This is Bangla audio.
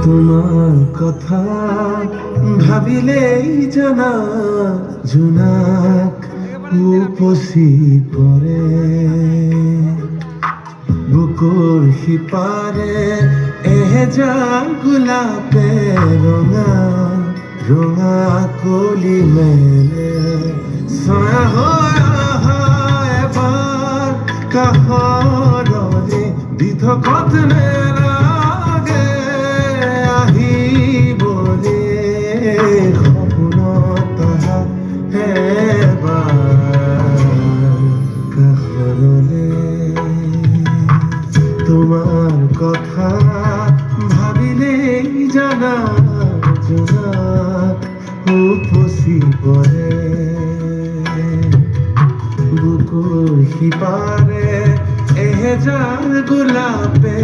তোমার কথা ভাবিলেই জানা জোনাক উপসি পরে বুকুর সিপারে এহেজাৰ গোলাপে ৰঙা ৰঙা কলি মেলে ছয়া হৈ অহা এবাৰ কাষৰৰে দিঠকত নেলাগে আহিবলে সপোনত অহা এবাৰ কাষৰলে তোমার কথা ভাবিলেই জানা জোনাক উপচি পৰে বুকুৰ সিপাৰে এহেজাৰ গোলাপে